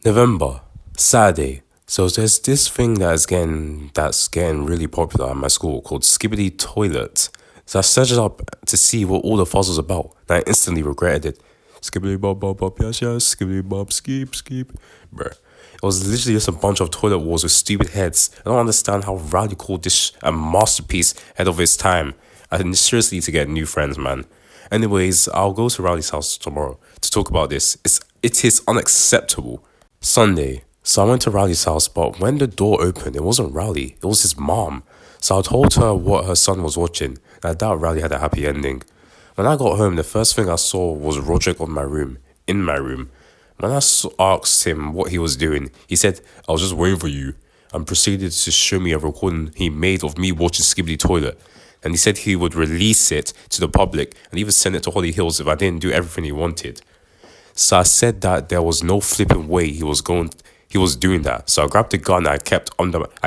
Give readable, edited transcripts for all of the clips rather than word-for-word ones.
November, Saturday. So there's this thing that's getting really popular at my school called Skibbity Toilet. So I searched it up to see what all the fuss was about, and I instantly regretted it. Skibbity bob bob bob yes yes, skibbity bob skip skip. Bruh. It was literally just a bunch of toilet walls with stupid heads. I don't understand how Riley called this a masterpiece ahead of his time. I seriously need to get new friends, man. Anyways, I'll go to Riley's house tomorrow to talk about this. It is unacceptable. Sunday. So I went to Riley's house, but when the door opened, it wasn't Riley, it was his mom. So I told her what her son was watching, and I doubt Riley had a happy ending. When I got home, the first thing I saw was Roderick in my room. When asked him what he was doing, he said, "I was just waiting for you," and proceeded to show me a recording he made of me watching Skibbity Toilet. And he said he would release it to the public and even send it to Holly Hills if I didn't do everything he wanted. So I said that there was no flipping way he was doing that. So I grabbed the gun I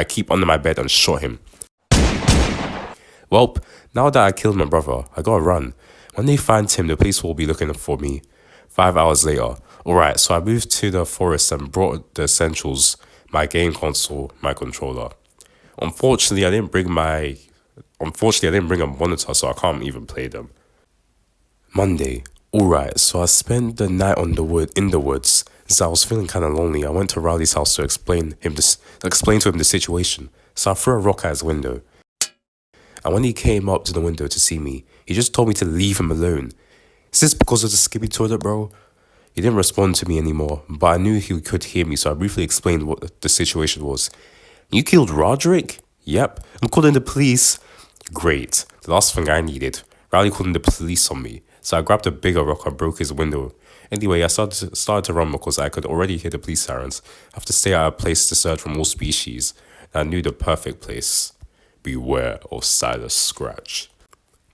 keep under my bed and shot him. Well, now that I killed my brother, I gotta run. When they find him, the police will be looking for me. 5 hours later. Alright, so I moved to the forest and brought the essentials, my game console, my controller. Unfortunately, I didn't bring my Unfortunately, I didn't bring a monitor, so I can't even play them. Monday. Alright, so I spent the night in the woods. So I was feeling kind of lonely. I went to Riley's house to explain to him the situation. So I threw a rock at his window. And when he came up to the window to see me, he just told me to leave him alone. Is this because of the skippy toilet, bro? He didn't respond to me anymore, but I knew he could hear me, so I briefly explained what the situation was. You killed Roderick? Yep. I'm calling the police. Great. The last thing I needed. Riley calling the police on me. So I grabbed a bigger rock and broke his window. Anyway, I started to run because I could already hear the police sirens. I have to stay at a place to search from all species. And I knew the perfect place. Beware of Silas Scratch.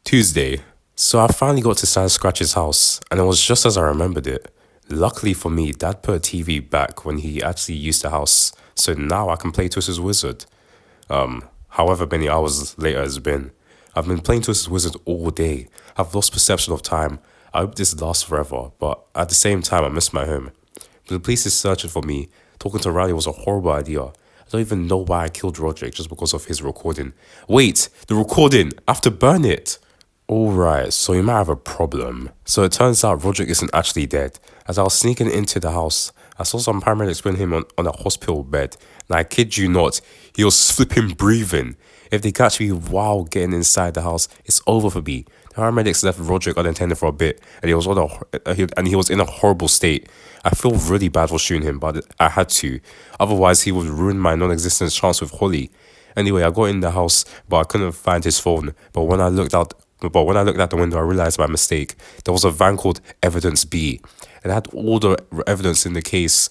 Tuesday. So I finally got to Silas Scratch's house, and it was just as I remembered it. Luckily for me, Dad put a TV back when he actually used the house, so now I can play Twisted Wizard. However many hours later it's been. I've been playing Twisted Wizard all day. I've lost perception of time. I hope this lasts forever, but at the same time, I miss my home. But the police is searching for me. Talking to Riley was a horrible idea. I don't even know why I killed Roderick just because of his recording. Wait, the recording! I have to burn it! Alright, so you might have a problem. So it turns out Roderick isn't actually dead. As I was sneaking into the house, I saw some paramedics putting him on a hospital bed. And I kid you not, he was flipping breathing. If they catch me while getting inside the house, it's over for me. The paramedics left Roderick unattended for a bit, and he was in a horrible state. I feel really bad for shooting him, but I had to. Otherwise, he would ruin my non-existent chance with Holly. Anyway, I got in the house, but I couldn't find his phone. But when I looked out the window, I realized my mistake. There was a van called Evidence B. It had all the evidence in the case,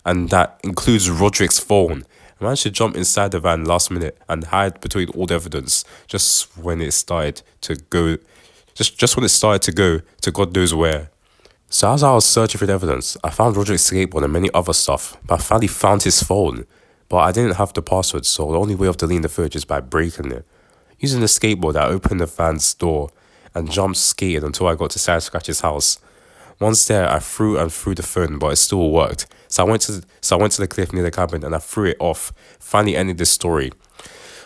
and that includes Roderick's phone. I managed to jump inside the van last minute and hide between all the evidence just when it started to go, to God knows where. So as I was searching for the evidence, I found Roderick's skateboard and many other stuff, but I finally found his phone. But I didn't have the password, so the only way of deleting the footage is by breaking it. Using the skateboard, I opened the van's door and jumped skated until I got to Sarah Scratch's house. Once there, I threw the phone, but it still worked. So I went to the cliff near the cabin and I threw it off, finally ending this story.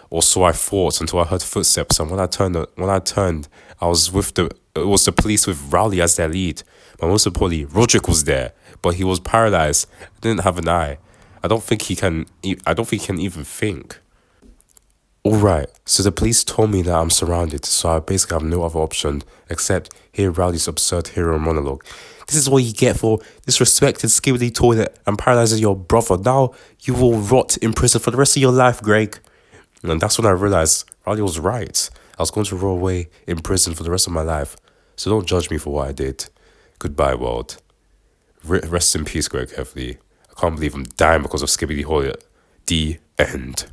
Or so I thought until I heard footsteps, and when I turned, it was the police with Rowley as their lead. But most importantly, Roderick was there, but he was paralyzed, didn't have an eye. I don't think he can even think. Alright, so the police told me that I'm surrounded, so I basically have no other option except hear Rowley's absurd hero monologue. This is what you get for disrespecting Skibbity Toilet and paralyzing your brother. Now you will rot in prison for the rest of your life, Greg. And that's when I realized Rowley was right. I was going to roll away in prison for the rest of my life. So don't judge me for what I did. Goodbye, world. Rest in peace, Greg Heffley. I can't believe I'm dying because of Skibbity Toilet. The end.